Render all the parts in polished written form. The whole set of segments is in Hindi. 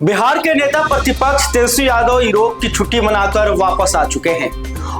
बिहार के नेता प्रतिपक्ष तेजस्वी यादव यूरोप की छुट्टी मनाकर वापस आ चुके हैं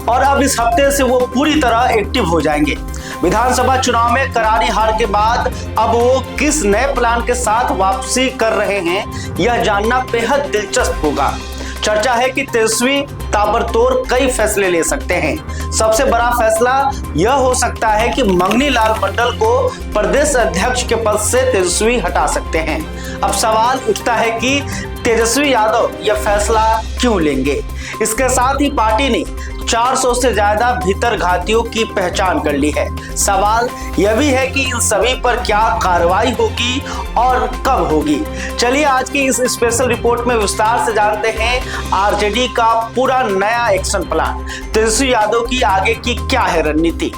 और अब इस हफ्ते से वो पूरी तरह एक्टिव हो जाएंगे। विधानसभा चुनाव में करारी हार के बाद अब वो किस नए प्लान के साथ वापसी कर रहे हैं, यह जानना बेहद दिलचस्प होगा। चर्चा है कि तेजस्वी ताबड़तोड़ कई फैसले ले सकते हैं। सबसे बड़ा फैसला यह हो सकता है कि मंगनी लाल मंडल को प्रदेश अध्यक्ष के पद से तेजस्वी हटा सकते हैं। अब सवाल उठता है कि तेजस्वी यादव यह फैसला क्यों लेंगे। इसके साथ ही पार्टी ने 400 से ज्यादा भीतरघातियों की पहचान कर ली है। सवाल यह भी है कि इन सभी पर क्या कार्रवाई होगी और कब होगी। चलिए आज की इस स्पेशल रिपोर्ट में विस्तार से जानते हैं आरजेडी का पूरा नया एक्शन प्लान। तेजस्वी यादव की आगे की क्या है रणनीति।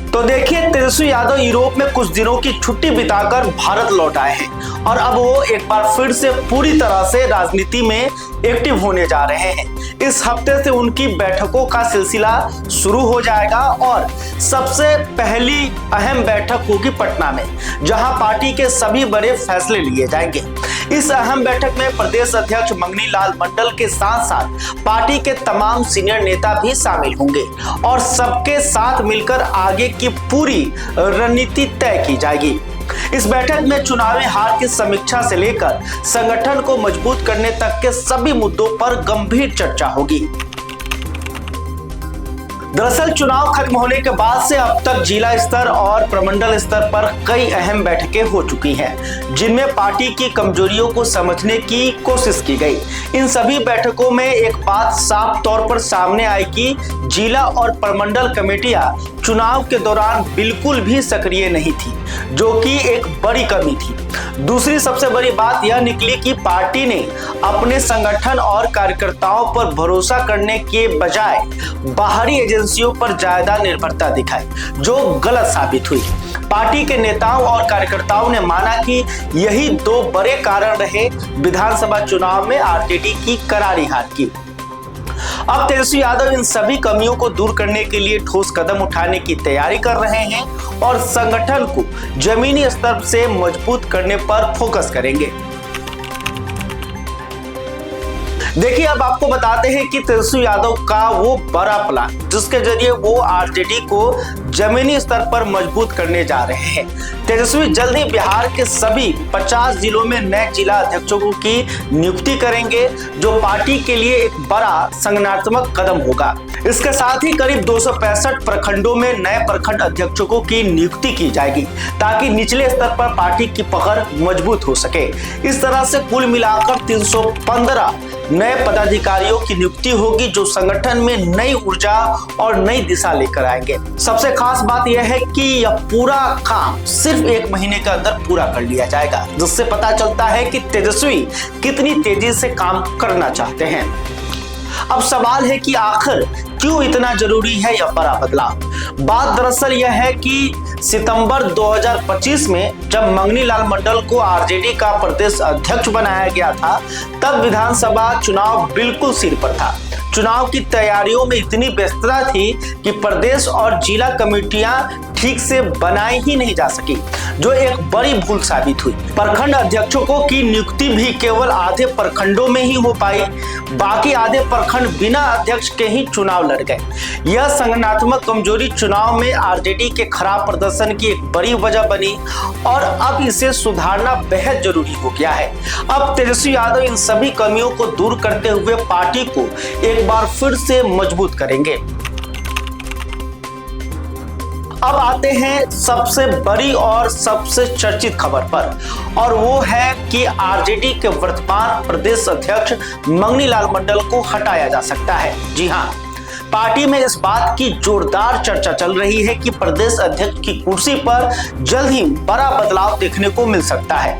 तो देखिए, तेजस्वी यादव यूरोप में कुछ दिनों की छुट्टी बिताकर भारत लौट आए हैं और अब वो एक बार फिर से पूरी तरह से राजनीति में एक्टिव होने जा रहे हैं। इस हफ्ते से उनकी बैठकों का सिलसिला शुरू हो जाएगा और सबसे पहली अहम बैठक होगी पटना में, जहां पार्टी के सभी बड़े फैसले लिए जाएंगे। इस अहम बैठक में प्रदेश अध्यक्ष मंगनी लाल मंडल के साथ साथ पार्टी के तमाम सीनियर नेता भी शामिल होंगे और सबके साथ मिलकर आगे की पूरी रणनीति तय की जाएगी। इस बैठक में चुनावी हार की समीक्षा से लेकर संगठन को मजबूत करने तक के सभी मुद्दों पर गंभीर चर्चा होगी। दरअसल चुनाव खत्म होने के बाद से अब तक जिला स्तर और प्रमंडल स्तर पर कई अहम बैठकें हो चुकी हैं, जिनमें पार्टी की कमजोरियों को समझने की कोशिश की गई। इन सभी बैठकों में एक बात साफ तौर पर सामने आई कि जिला और प्रमंडल कमेटियां चुनाव के दौरान बिल्कुल भी सक्रिय नहीं थी, जो कि एक बड़ी कमी थी। दूसरी सबसे बड़ी बात यह निकली कि पार्टी ने अपने संगठन और कार्यकर्ताओं पर भरोसा करने के बजाय बाहरी एजेंसियों पर ज्यादा निर्भरता दिखाई, जो गलत साबित हुई। पार्टी के नेताओं और कार्यकर्ताओं ने माना कि यही दो बड़े कारण रहे विधानसभा चुनाव में आरजेडी की करारी हार की। अब तेजस्वी यादव इन सभी कमियों को दूर करने के लिए ठोस कदम उठाने की तैयारी कर रहे हैं और संगठन को जमीनी स्तर से मजबूत करने पर फोकस करेंगे। देखिए, अब आपको बताते हैं कि तेजस्वी यादव का वो बड़ा प्लान जिसके जरिए वो आरजेडी को जमीनी स्तर पर मजबूत करने जा रहे हैं। तेजस्वी जल्द ही बिहार के सभी 50 जिलों में नए जिला अध्यक्षों की नियुक्ति करेंगे, जो पार्टी के लिए एक बड़ा संगठनात्मक कदम होगा। इसके साथ ही करीब 265 प्रखंडों में नए प्रखंड अध्यक्षों की नियुक्ति की जाएगी, ताकि निचले स्तर पर पार्टी की पकड़ मजबूत हो सके। इस तरह से कुल मिलाकर 315 नए पदाधिकारियों की नियुक्ति होगी, जो संगठन में नई ऊर्जा और नई दिशा लेकर आएंगे। सबसे खास बात यह है कि यह पूरा काम सिर्फ 1 महीने के अंदर पूरा कर लिया जाएगा, जिससे पता चलता है कि तेजस्वी कितनी तेजी से काम करना चाहते हैं। अब सवाल है कि आखिर क्यों इतना जरूरी है यह बड़ा बदलाव। बात दरअसल यह है कि सितंबर 2025 में जब मंगनी लाल मंडल को आरजेडी का प्रदेश अध्यक्ष बनाया गया था, तब विधानसभा चुनाव बिल्कुल सिर पर था। चुनाव की तैयारियों में इतनी व्यस्तता थी कि प्रदेश और जिला कमेटियां ठीक से बनाई ही नहीं जा सकी, जो एक बड़ी भूल साबित हुई। प्रखंड अध्यक्षों की नियुक्ति भी केवल आधे प्रखंडों में ही हो पाई, बाकी आधे प्रखंड बिना अध्यक्ष के ही चुनाव लड़ गए। यह संगठनात्मक कमजोरी चुनाव में आरजेडी के खराब प्रदर्शन की एक बड़ी वजह बनी और अब इसे सुधारना बेहद जरूरी हो गया है। अब तेजस्वी यादव इन सभी कमियों को दूर करते हुए पार्टी को एक बार फिर से मजबूत करेंगे। अब आते हैं सबसे बड़ी और सबसे चर्चित खबर पर, और वो है कि आरजेडी के वर्तमान प्रदेश अध्यक्ष मंगनी लाल मंडल को हटाया जा सकता है। जी हां, पार्टी में इस बात की जोरदार चर्चा चल रही है कि प्रदेश अध्यक्ष की कुर्सी पर जल्द ही बड़ा बदलाव देखने को मिल सकता है।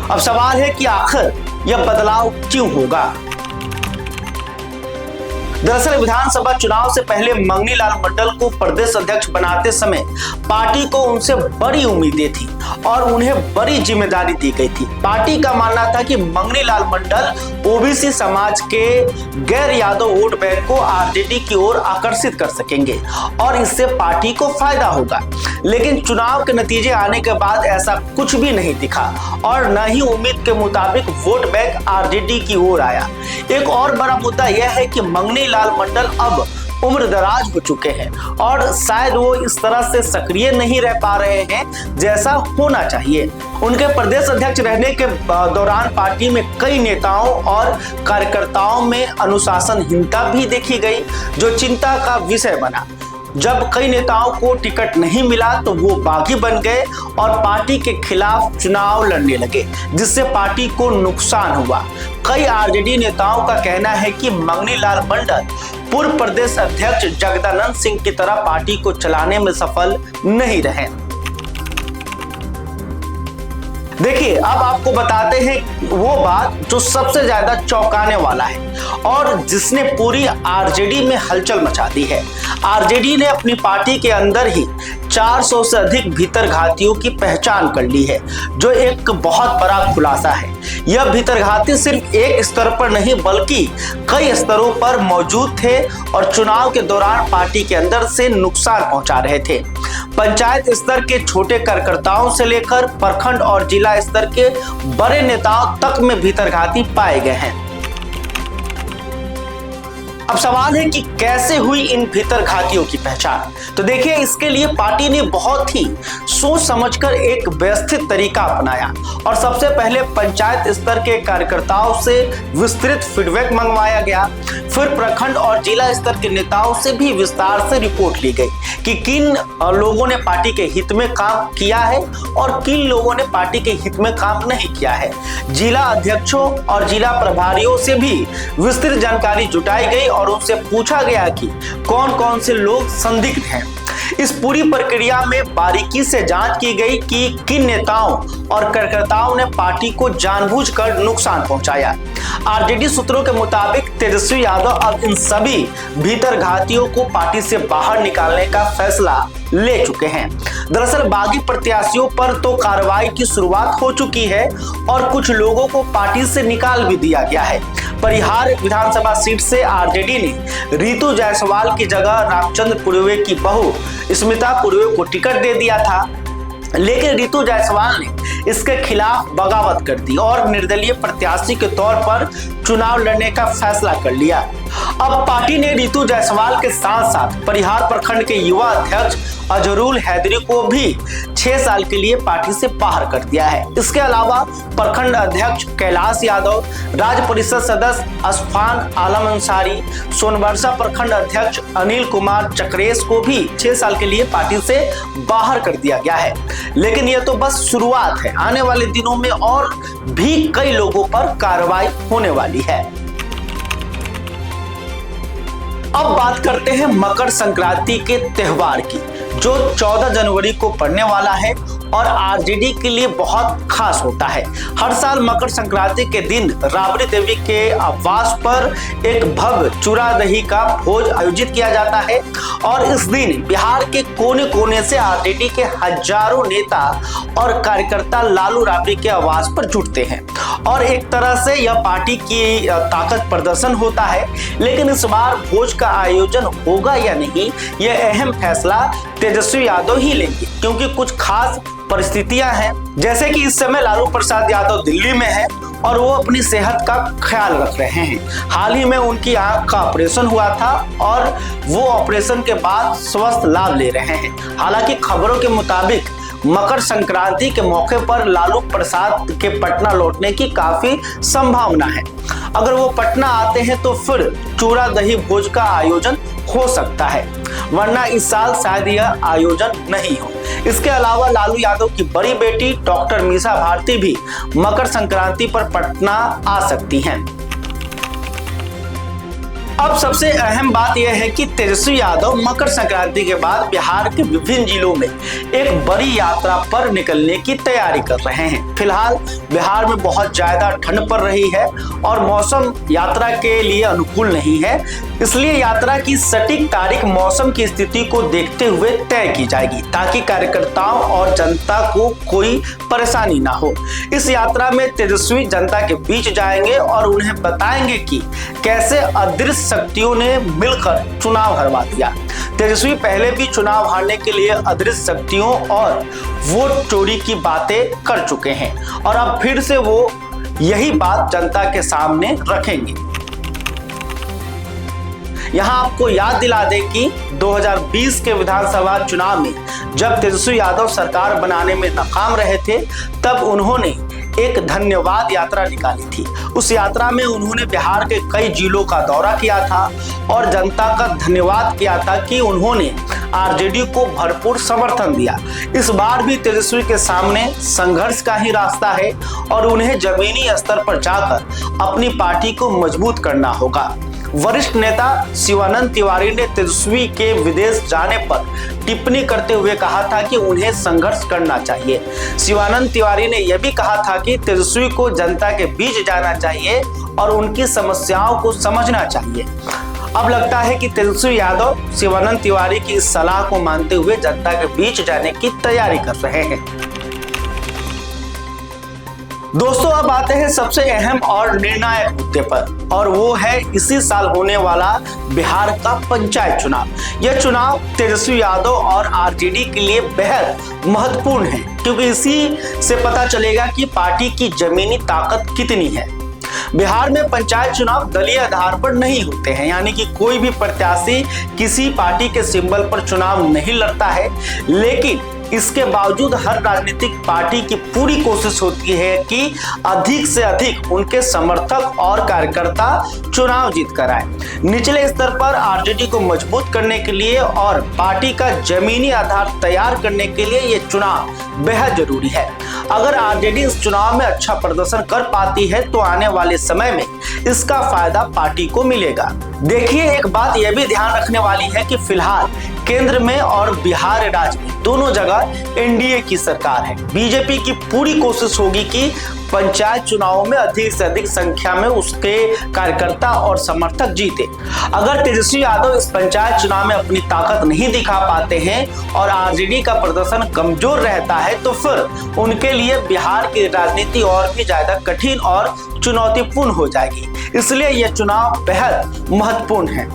अब सवाल है कि आखिर यह बदलाव क्यों होगा। दरअसल विधानसभा चुनाव से पहले मंगनी लाल मंडल को प्रदेश अध्यक्ष बनाते समय पार्टी को उनसे बड़ी उम्मीदें थी और उन्हें बड़ी जिम्मेदारी दी गई थी। पार्टी का मानना था कि मंगनी लाल मंडल ओबीसी समाज के गैर यादव वोट बैंक को आरजेडी की ओर आकर्षित कर सकेंगे और इससे पार्टी को फायदा होगा। लेकिन चुनाव के नतीजे आने के बाद ऐसा कुछ भी नहीं दिखा और न ही उम्मीद के मुताबिक वोट बैंक आरजेडी की ओर आया। एक और बड़ा मुद्दा यह है कि मंगनी लाल मंडल अब उम्रदराज हो चुके हैं और शायद वो इस तरह से सक्रिय नहीं रह पा रहे हैं जैसा होना चाहिए। उनके प्रदेश अध्यक्ष रहने के दौरान पार्टी में कई नेताओं और कार्यकर्ताओं में अनुशासनहीनता भी देखी गई, जो चिंता का विषय बना। जब कई नेताओं को टिकट नहीं मिला तो वो बागी बन गए और पार्टी के खिलाफ चुनाव लड़ने लगे, जिससे पार्टी को नुकसान हुआ। कई आरजेडी नेताओं का कहना है कि मंगनी लाल मंडल पूर्व प्रदेश अध्यक्ष जगदानंद सिंह की तरह पार्टी को चलाने में सफल नहीं रहे। देखिए, अब आपको बताते हैं वो बात जो सबसे ज्यादा चौंकाने वाला है और जिसने पूरी आरजेडी में हलचल मचा दी है। आरजेडी ने अपनी पार्टी के अंदर ही 400 से अधिक भीतरघातियों की पहचान कर ली है, जो एक बहुत बड़ा खुलासा है। यह भीतरघाती सिर्फ एक स्तर पर नहीं बल्कि कई स्तरों पर मौजूद थे और चुनाव के दौरान पार्टी के अंदर से नुकसान पहुंचा रहे थे। पंचायत स्तर के छोटे कार्यकर्ताओं से लेकर प्रखंड और जिला स्तर के बड़े नेताओं तक में भीतरघाती पाए गए हैं। अब सवाल है कि कैसे हुई इन भीतरघातियों की पहचान। तो देखिए, इसके लिए पार्टी ने बहुत ही सोच समझकर एक व्यवस्थित तरीका अपनाया और सबसे पहले पंचायत स्तर के कार्यकर्ताओं से विस्तृत फीडबैक मंगवाया गया। फिर प्रखंड और जिला स्तर के नेताओं से भी विस्तार से रिपोर्ट ली गई कि किन लोगों ने पार्टी के हित में काम किया है और किन लोगों ने पार्टी के हित में काम नहीं किया है। जिला अध्यक्षों और जिला प्रभारियों से भी विस्तृत जानकारी जुटाई गई और उनसे पूछा गया कि कौन कौन से लोग संदिग्ध हैं। इस पूरी प्रक्रिया में बारीकी से जांच की गई कि किन नेताओं और कार्यकर्ताओं ने पार्टी को जानबूझकर नुकसान पहुंचाया। आरजेडी सूत्रों के मुताबिक तेजस्वी यादव अब इन सभी भीतरघातियों को पार्टी से बाहर निकालने का फैसला ले चुके हैं। दरअसल बागी प्रत्याशियों पर तो कार्रवाई की शुरुआत हो चुकी है और कुछ लोगों को पार्टी से निकाल भी दिया गया है। परिहार विधानसभा सीट से आरजेडी ने रितु जायसवाल की जगह रामचंद्र पूर्वे की बहू स्मिता पूर्वे को टिकट दे दिया था, लेकिन रितु जायसवाल ने इसके खिलाफ बगावत कर दी और निर्दलीय प्रत्याशी के तौर पर चुनाव लड़ने का फैसला कर लिया। अब पार्टी ने रितु जायसवाल के साथ साथ परिहार प्रखंड के युवा अध्यक्ष अजहरुल हैदरी को भी 6 साल के लिए पार्टी से बाहर कर दिया है। इसके अलावा प्रखंड अध्यक्ष कैलाश यादव, राज्य परिषद सदस्य अशफान आलम अंसारी, सोनबरसा प्रखंड अध्यक्ष अनिल कुमार चक्रेश को भी 6 साल के लिए पार्टी से बाहर कर दिया गया है। लेकिन यह तो बस शुरुआत है, आने वाले दिनों में और भी कई लोगों पर कार्रवाई होने वाली है। अब बात करते हैं मकर संक्रांति के त्योहार की, जो 14 जनवरी को पड़ने वाला है और आरजेडी के लिए बहुत खास होता है। हर साल मकर संक्रांति के दिन राबड़ी देवी के आवास पर एक भव्य चूड़ा दही का भोज आयोजित किया जाता है और इस दिन बिहार के कोने कोने से आरजेडी के हजारों नेता और कार्यकर्ता लालू राबड़ी के आवास पर जुटते हैं और एक तरह से यह पार्टी की ताकत प्रदर्शन होता है। लेकिन इस बार भोज का आयोजन होगा या नहीं, यह अहम फैसला तेजस्वी यादव ही लेंगे, क्योंकि कुछ खास परिस्थितियां हैं, जैसे कि इस समय लालू प्रसाद यादव दिल्ली में है और वो अपनी सेहत का ख्याल रख रहे हैं। हाल ही में उनकी आंख का ऑपरेशन हुआ था और वो ऑपरेशन के बाद स्वस्थ लाभ ले रहे हैं। हालांकि खबरों के मुताबिक मकर संक्रांति के मौके पर लालू प्रसाद के पटना लौटने की काफी संभावना है। अगर वो पटना आते हैं तो फिर चूड़ा दही भोज का आयोजन हो सकता है, वरना इस साल शायद यह आयोजन नहीं हो। इसके अलावा लालू यादव की बड़ी बेटी डॉक्टर मीसा भारती भी मकर संक्रांति पर पटना आ सकती हैं। अब सबसे अहम बात यह है कि तेजस्वी यादव मकर संक्रांति के बाद बिहार के विभिन्न जिलों में एक बड़ी यात्रा पर निकलने की तैयारी कर रहे हैं। फिलहाल बिहार में बहुत ज्यादा ठंड पड़ रही है और मौसम यात्रा के लिए अनुकूल नहीं है। इसलिए यात्रा की सटीक तारीख मौसम की स्थिति को देखते हुए तय की जाएगी ताकि कार्यकर्ताओं और जनता को कोई परेशानी ना हो। इस यात्रा में तेजस्वी जनता के बीच जाएंगे और उन्हें बताएंगे कि कैसे अदृश्य शक्तियों ने मिलकर चुनाव हरवा दिया। तेजस्वी पहले भी चुनाव हारने के लिए अदृश्य शक्तियों और वोट चोरी की बातें कर चुके हैं और अब फिर से वो यही बात जनता के सामने रखेंगे। यहां आपको याद दिला दें कि 2020 के विधानसभा चुनाव में जब तेजस्वी यादव सरकार बनाने में नाकाम रहे थे, तब उन्होंने एक धन्यवाद यात्रा निकाली थी। उस यात्रा में उन्होंने बिहार के कई जिलों का दौरा किया था और जनता का धन्यवाद किया था कि उन्होंने आरजेडी को भरपूर समर्थन दिया। इस बार भी तेजस्वी के सामने संघर्ष का ही रास्ता है और उन्हें जमीनी स्तर पर जाकर अपनी पार्टी को मजबूत करना होगा। वरिष्ठ नेता शिवानंद तिवारी ने तेजस्वी के विदेश जाने पर टिप्पणी करते हुए कहा था कि उन्हें संघर्ष करना चाहिए। शिवानंद तिवारी ने यह भी कहा था कि तेजस्वी को जनता के बीच जाना चाहिए और उनकी समस्याओं को समझना चाहिए। अब लगता है कि तेजस्वी यादव शिवानंद तिवारी की इस सलाह को मानते हुए जनता के बीच जाने की तैयारी कर रहे हैं। दोस्तों, अब आते हैं सबसे अहम और निर्णायक मुद्दे पर और वो है इसी साल होने वाला बिहार का पंचायत चुनाव। यह चुनाव तेजस्वी यादव और आरजेडी के लिए बेहद महत्वपूर्ण है क्योंकि इसी से पता चलेगा कि पार्टी की जमीनी ताकत कितनी है। बिहार में पंचायत चुनाव दलीय आधार पर नहीं होते हैं, यानी कि कोई भी प्रत्याशी किसी पार्टी के सिंबल पर चुनाव नहीं लड़ता है, लेकिन इसके बावजूद हर राजनीतिक पार्टी की पूरी कोशिश होती है कि अधिक से अधिक उनके समर्थक और कार्यकर्ता चुनाव जीत कर आए। निचले स्तर पर आरजेडी को मजबूत करने के लिए और पार्टी का जमीनी आधार तैयार करने के लिए ये चुनाव बेहद जरूरी है। अगर आरजेडी इस चुनाव में अच्छा प्रदर्शन कर पाती है तो आने वाले समय में इसका फायदा पार्टी को मिलेगा। देखिए, एक बात यह भी ध्यान रखने वाली है कि फिलहाल केंद्र में और बिहार राज्य में दोनों जगह एनडीए की सरकार है। बीजेपी की पूरी कोशिश होगी कि पंचायत चुनावों में अधिक से अधिक संख्या में उसके कार्यकर्ता और समर्थक जीते। अगर तेजस्वी यादव इस पंचायत चुनाव में अपनी ताकत नहीं दिखा पाते हैं और आरजेडी का प्रदर्शन कमजोर रहता है तो फिर उनके लिए बिहार की राजनीति और भी ज्यादा कठिन और चुनौतीपूर्ण हो जाएगी। इसलिए यह चुनाव बेहद महत्वपूर्ण है।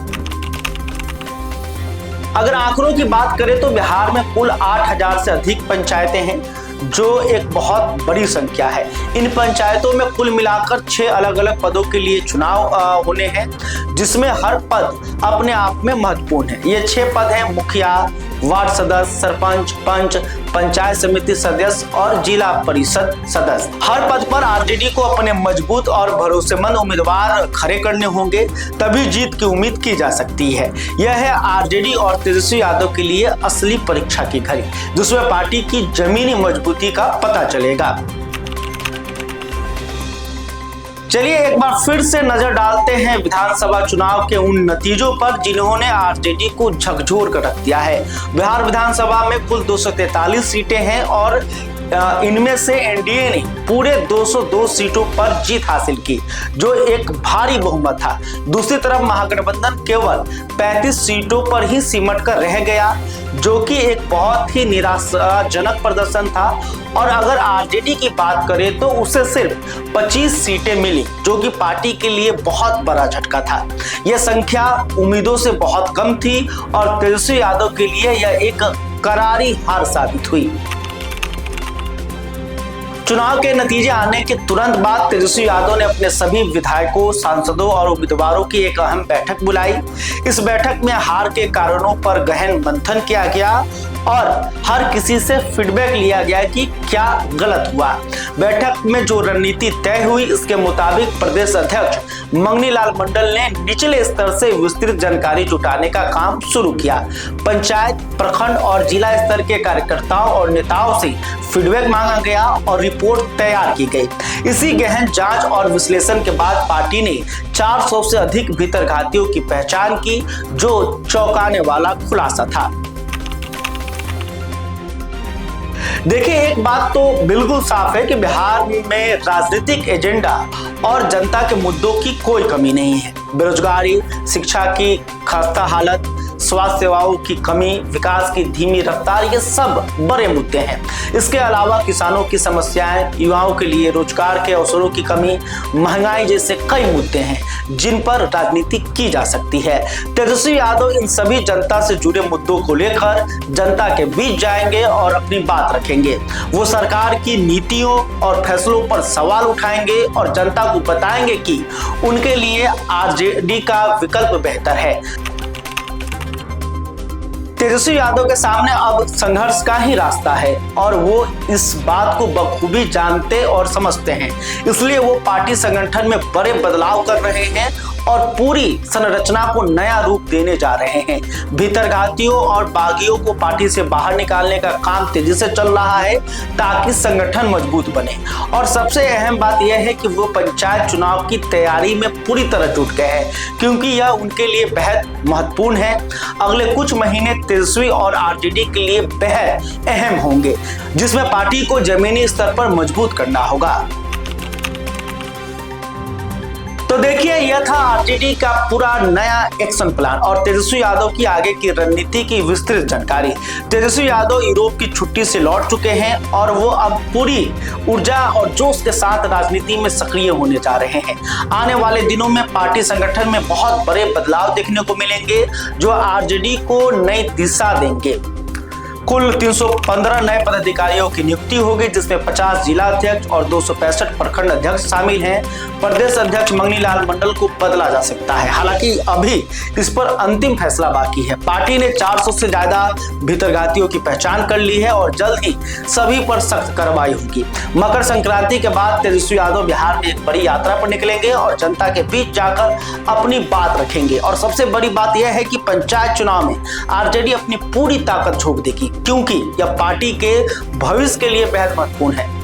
अगर आंकड़ों की बात करें तो बिहार में कुल 8000 से अधिक पंचायतें हैं, जो एक बहुत बड़ी संख्या है। इन पंचायतों में कुल मिलाकर 6 अलग अलग पदों के लिए चुनाव होने हैं, जिसमें हर पद अपने आप में महत्वपूर्ण है। ये 6 पद हैं: मुखिया, वार्ड सदस्य, सरपंच, पंच, पंचायत समिति सदस्य और जिला परिषद सदस्य। हर पद पर आरजेडी को अपने मजबूत और भरोसेमंद उम्मीदवार खड़े करने होंगे, तभी जीत की उम्मीद की जा सकती है। यह है आरजेडी और तेजस्वी यादव के लिए असली परीक्षा की घड़ी, जिसमें पार्टी की जमीनी मजबूती का पता चलेगा। चलिए एक बार फिर से नजर डालते हैं विधानसभा चुनाव के उन नतीजों पर जिन्होंने आरजेडी को झकझोर कर रख दिया है। बिहार विधानसभा में कुल 243 सीटें हैं और इनमें से एनडीए ने पूरे 202 सीटों पर जीत हासिल की, जो एक भारी बहुमत था। दूसरी तरफ महागठबंधन केवल 35 सीटों पर ही सिमट कर रह गया, जो कि एक बहुत ही निराशाजनक प्रदर्शन था। और अगर आरजेडी की बात करें तो उसे सिर्फ 25 सीटें मिली, जो कि पार्टी के लिए बहुत बड़ा झटका था। यह संख्या उम्मीदों से बहुत कम थी और तेजस्वी यादव के लिए यह एक करारी हार साबित हुई। चुनाव के नतीजे आने के तुरंत बाद तेजस्वी यादव ने अपने सभी विधायकों, सांसदों और उम्मीदवारों की एक अहम बैठक बुलाई। इस बैठक में हार के कारणों पर गहन मंथन किया गया और हर किसी से फीडबैक लिया गया कि क्या गलत हुआ। बैठक में जो रणनीति तय हुई, इसके मुताबिक प्रदेश अध्यक्ष मंगनी लाल मंडल ने निचले स्तर से विस्तृत जानकारी जुटाने का काम शुरू किया। पंचायत, प्रखंड और जिला स्तर के कार्यकर्ताओं और नेताओं से फीडबैक मांगा गया और रिपोर्ट तैयार की गई। इसी गहन जांच और विश्लेषण के बाद पार्टी ने 400 से अधिक भीतरघातियों की पहचान की, जो चौंकाने वाला खुलासा था। देखिए, एक बात तो बिल्कुल साफ है कि बिहार में राजनीतिक एजेंडा और जनता के मुद्दों की कोई कमी नहीं है। बेरोजगारी, शिक्षा की खस्ता हालत, स्वास्थ्य सेवाओं की कमी, विकास की धीमी रफ्तार, ये सब बड़े मुद्दे हैं। इसके अलावा किसानों की समस्याएं, युवाओं के लिए रोजगार के अवसरों की कमी, महंगाई जैसे कई मुद्दे हैं जिन पर राजनीति की जा सकती है। तेजस्वी यादव इन सभी जनता से जुड़े मुद्दों को लेकर जनता के बीच जाएंगे और अपनी बात रखेंगे। वो सरकार की नीतियों और फैसलों पर सवाल उठाएंगे और जनता को बताएंगे कि उनके लिए आरजेडी का विकल्प बेहतर है। तेजस्वी यादव के सामने अब संघर्ष का ही रास्ता है और वो इस बात को बखूबी जानते और समझते हैं। इसलिए वो पार्टी संगठन में बड़े बदलाव कर रहे हैं और पूरी संरचना को नया रूप देने जा रहे हैं। भीतरघातियों और बागियों को पार्टी से बाहर निकालने का काम तेजी से चल रहा है ताकि संगठन मजबूत बने। और सबसे अहम बात यह है कि वो पंचायत चुनाव की तैयारी में पूरी तरह जुट गए हैं, क्योंकि यह उनके लिए बेहद महत्वपूर्ण है। अगले कुछ महीने तेजस्वी और आरजेडी के लिए बेहद अहम होंगे, जिसमें पार्टी को जमीनी स्तर पर मजबूत करना होगा। तो देखिए, यह था आरजेडी का पूरा नया एक्शन प्लान और तेजस्वी यादव की आगे की रणनीति की विस्तृत जानकारी। तेजस्वी यादव यूरोप की छुट्टी से लौट चुके हैं और वो अब पूरी ऊर्जा और जोश के साथ राजनीति में सक्रिय होने जा रहे हैं। आने वाले दिनों में पार्टी संगठन में बहुत बड़े बदलाव देखने को मिलेंगे जो आरजेडी को नई दिशा देंगे। कुल 315 नए पदाधिकारियों की नियुक्ति होगी, जिसमें 50 जिला अध्यक्ष और 265 प्रखंड अध्यक्ष शामिल हैं। प्रदेश अध्यक्ष मंगनीलाल मंडल को बदला जा सकता है, हालांकि अभी इस पर अंतिम फैसला बाकी है। पार्टी ने 400 से ज्यादा भीतरघातियों की पहचान कर ली है और जल्द ही सभी पर सख्त कार्रवाई होगी। मकर संक्रांति के बाद तेजस्वी यादव बिहार में एक बड़ी यात्रा पर निकलेंगे और जनता के बीच जाकर अपनी बात रखेंगे। और सबसे बड़ी बात यह है कि पंचायत चुनाव में आरजेडी अपनी पूरी ताकत झोंक देगी, क्योंकि यह पार्टी के भविष्य के लिए बेहद महत्वपूर्ण है।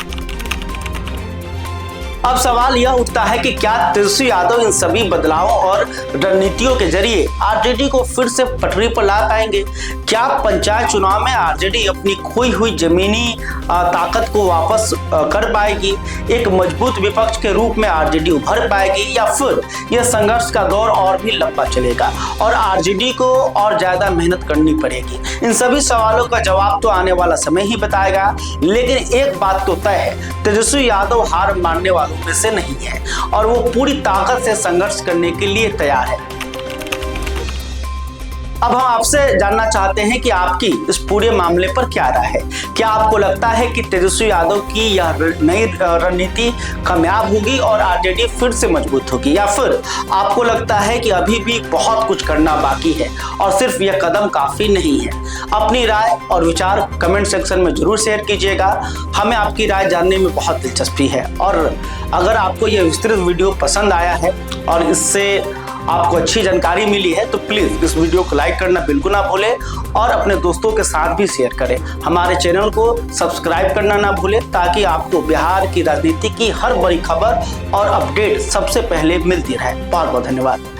अब सवाल यह उठता है कि क्या तेजस्वी यादव इन सभी बदलावों और रणनीतियों के जरिए आरजेडी को फिर से पटरी पर ला पाएंगे? क्या पंचायत चुनाव में आरजेडी अपनी खोई हुई जमीनी ताकत को वापस कर पाएगी? एक मजबूत विपक्ष के रूप में आरजेडी उभर पाएगी या फिर यह संघर्ष का दौर और भी लंबा चलेगा और आरजेडी को और ज्यादा मेहनत करनी पड़ेगी? इन सभी सवालों का जवाब तो आने वाला समय ही बताएगा, लेकिन एक बात तो तय है, तेजस्वी यादव हार मानने वालों में से नहीं है और वो पूरी ताकत से संघर्ष करने के लिए तैयार है। अब हम आपसे जानना चाहते हैं कि आपकी इस पूरे मामले पर क्या राय है। क्या आपको लगता है कि तेजस्वी यादव की यह नई रणनीति कामयाब होगी और आरजेडी फिर से मजबूत होगी, या फिर आपको लगता है कि अभी भी बहुत कुछ करना बाकी है और सिर्फ यह कदम काफी नहीं है? अपनी राय और विचार कमेंट सेक्शन में जरूर शेयर कीजिएगा। हमें आपकी राय जानने में बहुत दिलचस्पी है और अगर आपको यह विस्तृत वीडियो पसंद आया है और इससे आपको अच्छी जानकारी मिली है तो प्लीज इस वीडियो को लाइक करना बिल्कुल ना भूलें और अपने दोस्तों के साथ भी शेयर करें। हमारे चैनल को सब्सक्राइब करना ना भूलें ताकि आपको बिहार की राजनीति की हर बड़ी खबर और अपडेट सबसे पहले मिलती रहे। बहुत बहुत धन्यवाद।